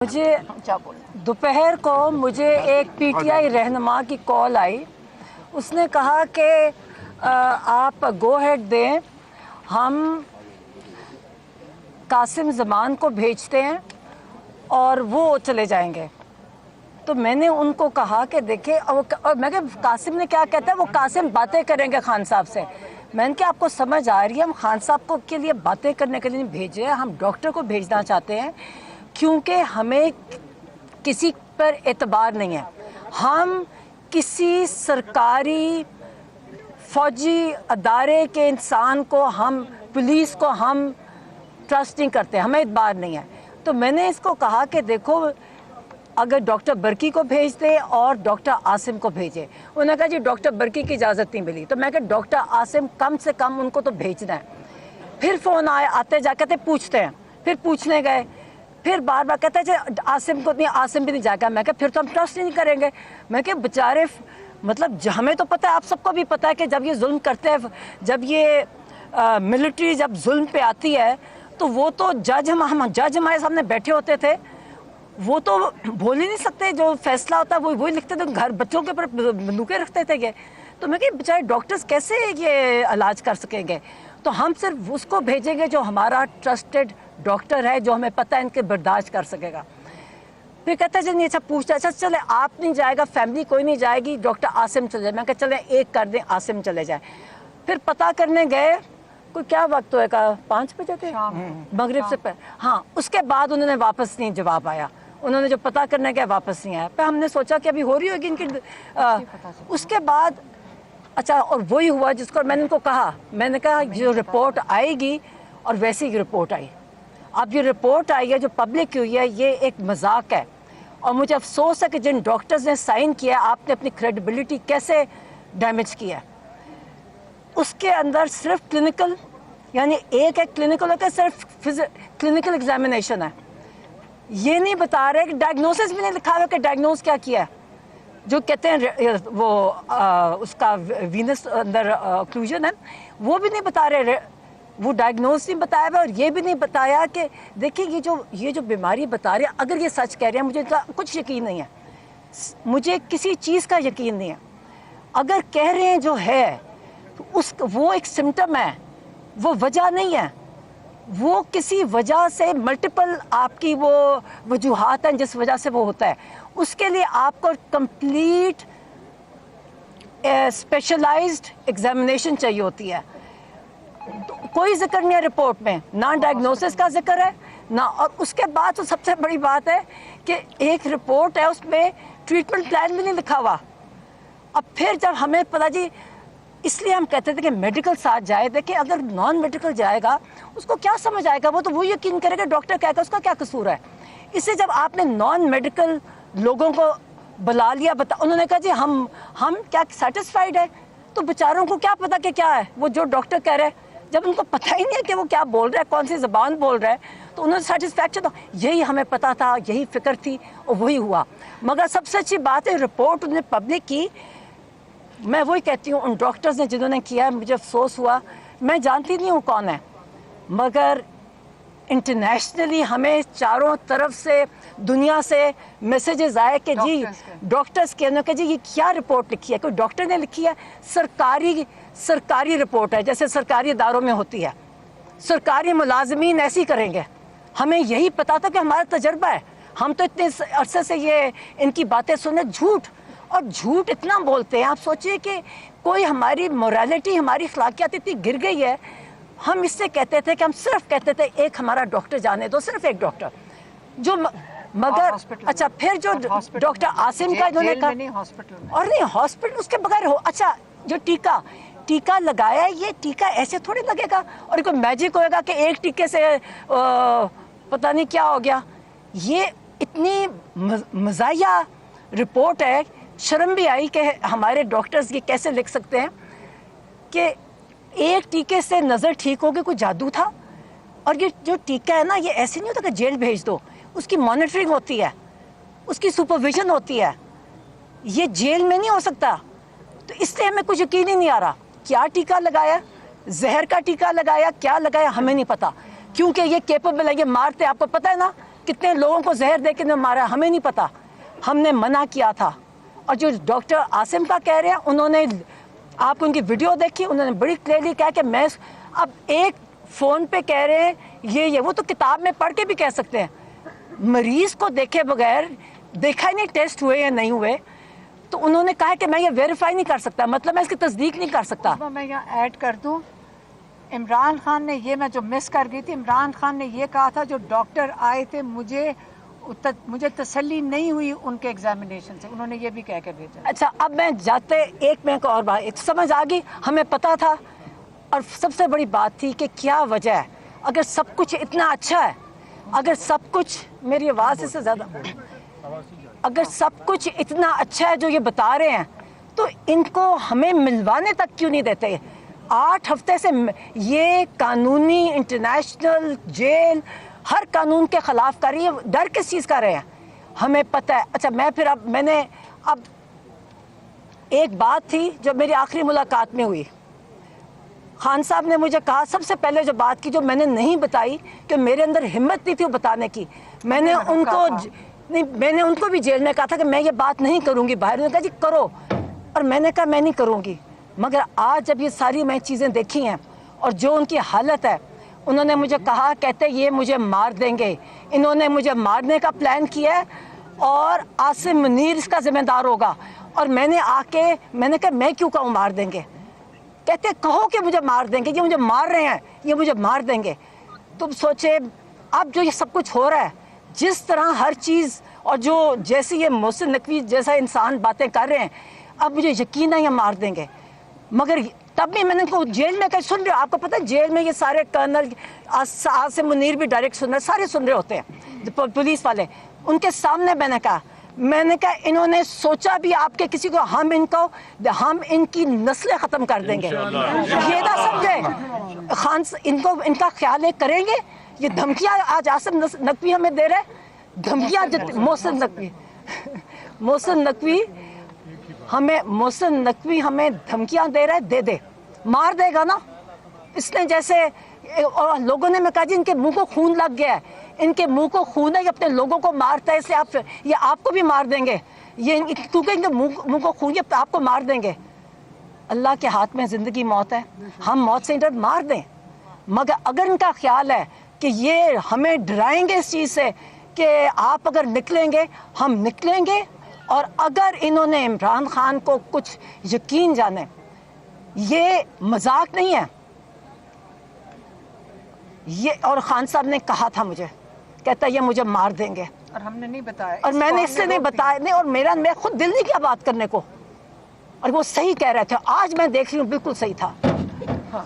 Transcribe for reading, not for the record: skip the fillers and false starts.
मुझे दोपहर को मुझे एक पीटीआई रहनुमा की कॉल आई। उसने कहा कि आप गो हेड दें, हम कासिम ज़मान को भेजते हैं और वो चले जाएंगे। तो मैंने उनको कहा कि देखिए, और मैं कहा कासिम ने क्या कहता है, वो कासिम बातें करेंगे खान साहब से। मैंने कहा आपको समझ आ रही है, हम खान साहब को के लिए बातें करने के लिए नहीं भेजे हैं, हम डॉक्टर को भेजना चाहते हैं, क्योंकि हमें किसी पर एतबार नहीं है। हम किसी सरकारी फौजी अदारे के इंसान को, हम पुलिस को हम ट्रस्ट नहीं करते, हमें एतबार नहीं है। तो मैंने इसको कहा कि देखो, अगर डॉक्टर बर्की को भेज दे और डॉक्टर आसिम को भेजे। उन्होंने कहा जी डॉक्टर बर्की की इजाज़त नहीं मिली। तो मैं कहा डॉक्टर आसिम कम से कम उनको तो भेजना है। फिर फ़ोन आए, आते जा कहते पूछते हैं, फिर पूछने गए, फिर बार बार कहते हैं आसिम को नहीं, आसिम भी नहीं जाएगा। मैं कहा फिर तो हम ट्रस्ट नहीं करेंगे। मैं कहा बेचारे, मतलब हमें तो पता है, आप सबको भी पता है कि जब ये जुल्म करते हैं, जब ये मिलिट्री जब जुल्म पे आती है, तो वो तो जज हमारे सामने बैठे होते थे, वो तो बोल ही नहीं सकते, जो फैसला होता है वही लिखते थे, घर बच्चों के ऊपर बंदूकें रखते थे ये। तो मैं कहा बेचारे डॉक्टर्स कैसे ये इलाज कर सकेंगे। तो हम सिर्फ उसको भेजेंगे जो हमारा ट्रस्टेड डॉक्टर है, जो हमें पता है इनके बर्दाश्त कर सकेगा। फिर कहते हैं नहीं, अच्छा पूछता अच्छा चले आप नहीं जाएगा, फैमिली कोई नहीं जाएगी, डॉक्टर आसिम चले जाए। मैं कहा चले एक कर दें, आसिम चले जाए। फिर पता करने गए, कोई क्या वक्त होएगा, 5 बजे थे मगरिब से पहले। हाँ, उसके बाद उन्होंने वापस नहीं जवाब आया, उन्होंने जो पता करने गया वापस नहीं आया। फिर हमने सोचा कि अभी हो रही होगी इनकी उसके बाद अच्छा, और वही हुआ जिसको मैंने उनको कहा, मैंने कहा जो रिपोर्ट आएगी, और वैसी ही रिपोर्ट आई। अब ये रिपोर्ट आई है जो पब्लिक हुई है, ये एक मजाक है। और मुझे अफसोस है कि जिन डॉक्टर्स ने साइन किया, आपने अपनी क्रेडिबिलिटी कैसे डैमेज किया। उसके अंदर सिर्फ क्लिनिकल, यानी एक है क्लिनिकल होकर सिर्फ क्लिनिकल एग्जामिनेशन है, ये नहीं बता रहे कि डायग्नोसिस भी नहीं लिखा हुआ कि डायग्नोज क्या किया है। जो कहते हैं वो उसका वीनस अंदर ऑक्लूजन है, वो भी नहीं बता रहे, वो डायग्नोज नहीं बताया हुआ। और ये भी नहीं बताया कि देखिए ये जो बीमारी बता रहे हैं, अगर ये सच कह रहे हैं, मुझे कुछ यकीन नहीं है, मुझे किसी चीज़ का यकीन नहीं है। अगर कह रहे हैं जो है, तो वो एक सिम्टम है, वो वजह नहीं है। वो किसी वजह से मल्टीपल आपकी वो वजूहात हैं जिस वजह से वो होता है। उसके लिए आपको कंप्लीट स्पेशलाइज्ड एग्जामिनेशन चाहिए होती है। कोई जिक्र नहीं है रिपोर्ट में, ना डायग्नोसिस का जिक्र है ना। और उसके बाद तो सबसे बड़ी बात है कि एक रिपोर्ट है, उसमें ट्रीटमेंट प्लान भी नहीं लिखा हुआ। अब फिर जब हमें पता जी, इसलिए हम कहते थे कि मेडिकल साथ जाए। देखिए, अगर नॉन मेडिकल जाएगा उसको क्या समझ आएगा, वो तो वो यकीन करेगा डॉक्टर कहेगा, उसका क्या कसूर है। इससे जब आपने नॉन मेडिकल लोगों को बुला लिया, उन्होंने कहा जी हम क्या सेटिस्फाइड है, तो बेचारों को क्या पता कि क्या है वो जो डॉक्टर कह रहे हैं। जब उनको पता ही नहीं है कि वो क्या बोल रहा है, कौन सी ज़बान बोल रहा है, तो उन्होंने सेटिस्फैक्शन, तो यही हमें पता था, यही फिक्र थी, और वही हुआ। मगर सबसे अच्छी बात है, रिपोर्ट उन्होंने पब्लिक की। मैं वही कहती हूँ, उन डॉक्टर्स ने जिन्होंने किया, मुझे अफसोस हुआ। मैं जानती नहीं हूँ कौन है, मगर इंटरनेशनली हमें चारों तरफ से दुनिया से मैसेजेस आए कि जी डॉक्टर्स के जी ये क्या रिपोर्ट लिखी है, कोई डॉक्टर ने लिखी है, सरकारी रिपोर्ट है, जैसे सरकारी इदारों में होती है, सरकारी मुलाजमीन ऐसी करेंगे। हमें यही पता था कि हमारा तजर्बा है, हम तो इतने अरसे से ये इनकी बातें सुने, झूठ और झूठ इतना बोलते हैं। आप सोचिए कि कोई हमारी मोरालिटी, हमारी अखलाकियात इतनी गिर गई है। हम इससे कहते थे कि हम सिर्फ कहते थे एक हमारा डॉक्टर जाने दो, सिर्फ एक डॉक्टर जो मगर अच्छा, फिर जो डॉक्टर आसिम का इन्होंने कहा, और नहीं हॉस्पिटल उसके बगैर हो। अच्छा, जो टीका लगाया है, ये टीका ऐसे थोड़ी लगेगा और कोई मैजिक होएगा कि एक टीके से पता नहीं क्या हो गया। ये इतनी मज़ाहिया रिपोर्ट है, शर्म भी आई कि हमारे डॉक्टर्स ये कैसे लिख सकते हैं कि एक टीके से नज़र ठीक होगी, कोई जादू था। और ये जो टीका है ना, ये ऐसे नहीं होता कि जेल भेज दो, उसकी मॉनिटरिंग होती है, उसकी सुपरविजन होती है, ये जेल में नहीं हो सकता। तो इसलिए हमें कुछ यकीन ही नहीं आ रहा, क्या टीका लगाया, जहर का टीका लगाया, क्या लगाया, हमें नहीं पता, क्योंकि ये केपेबल है, ये मारते, आपको पता है ना कितने लोगों को जहर दे के मारा हमें नहीं पता, हमने मना किया था। और जो डॉक्टर आसिम का कह रहे हैं, उन्होंने, आप उनकी वीडियो देखी, उन्होंने बड़ी क्लियरली कहा कि मैं, अब एक फ़ोन पे कह रहे हैं ये वो तो किताब में पढ़ के भी कह सकते हैं, मरीज़ को देखे बगैर, देखा ही नहीं टेस्ट हुए या नहीं हुए, तो उन्होंने कहा कि मैं ये वेरीफाई नहीं कर सकता, मतलब मैं इसकी तस्दीक नहीं कर सकता। मैं यहाँ ऐड कर दूँ, इमरान खान ने ये, मैं जो मिस कर गई थी, इमरान खान ने ये कहा था जो डॉक्टर आए थे मुझे तसल्ली नहीं हुई उनके एग्जामिनेशन से, उन्होंने ये भी कह कर भेजा। अच्छा, अब मैं जाते एक में और बात, एक समझ आ गई, हमें पता था। और सबसे बड़ी बात थी कि क्या वजह है, अगर सब कुछ इतना अच्छा है, अगर सब कुछ, मेरी आवाज़ से ज़्यादा, अगर सब कुछ इतना अच्छा है जो ये बता रहे हैं, तो इनको हमें मिलवाने तक क्यों नहीं देते? 8 हफ्ते से ये कानूनी इंटरनेशनल जेल हर कानून के ख़िलाफ़ कर रही है, डर किस चीज़ का रहे हैं हमें पता है। अच्छा, मैं फिर अब एक बात थी जो मेरी आखिरी मुलाकात में हुई, खान साहब ने मुझे कहा, सबसे पहले जो बात की जो मैंने नहीं बताई, कि मेरे अंदर हिम्मत नहीं थी वो बताने की, मैंने उनको भी जेल में कहा था कि मैं ये बात नहीं करूँगी बाहर, उन्होंने कहा जी करो, और मैंने कहा मैं नहीं करूँगी। मगर आज जब ये सारी मैं चीज़ें देखी हैं और जो उनकी हालत है, उन्होंने मुझे कहा, कहते ये मुझे मार देंगे, इन्होंने मुझे मारने का प्लान किया है और आसिम मुनीर इसका ज़िम्मेदार होगा। और मैंने कहा मैं क्यों कहूँ मार देंगे, कहते कहो कि मुझे मार देंगे, ये मुझे मार रहे हैं, ये मुझे मार देंगे। तुम सोचे अब जो ये सब कुछ हो रहा है, जिस तरह हर चीज़, और जो जैसे ये मोहसिन नकवी जैसा इंसान बातें कर रहे हैं, अब मुझे यकीन है ये मार देंगे। मगर तब भी मैंने उनको जेल में कहा, सुन रहे हो, आपको पता है जेल में ये सारे कर्नल, आसिम मुनीर भी डायरेक्ट सुन रहे, सारे सुन रहे होते हैं पुलिस वाले, उनके सामने मैंने कहा इन्होंने सोचा भी आपके किसी को, हम इनकी नस्लें ख़त्म कर देंगे, ये ना समझे खान, इनका ख्याल है करेंगे। ये धमकियाँ आज आसिम नकवी हमें दे रहे, धमकियाँ, मोहसिन नकवी हमें धमकियाँ दे रहा है, दे मार देगा ना। इसने जैसे, और लोगों ने, मैं कहा जी इनके मुंह को खून लग गया है, इनके मुंह को खून है, ये अपने लोगों को मारता है, इसलिए ये आपको भी मार देंगे, ये क्योंकि इनके मुंह को खून, ये आपको मार देंगे। अल्लाह के हाथ में ज़िंदगी मौत है, हम मौत से डर मार दें, मगर अगर इनका ख्याल है कि ये हमें डराएंगे इस चीज़ से कि आप अगर निकलेंगे, हम निकलेंगे। और अगर इन्होंने इमरान खान को कुछ यकीन जाने, ये मजाक नहीं है ये, और खान साहब ने कहा था मुझे, कहता ये मुझे मार देंगे, और हमने नहीं बताया, और मैंने इसलिए नहीं बताया नहीं, और मैं खुद दिल नहीं किया बात करने को, और वो सही कह रहे थे, आज मैं देख रही हूँ बिल्कुल सही था। हाँ।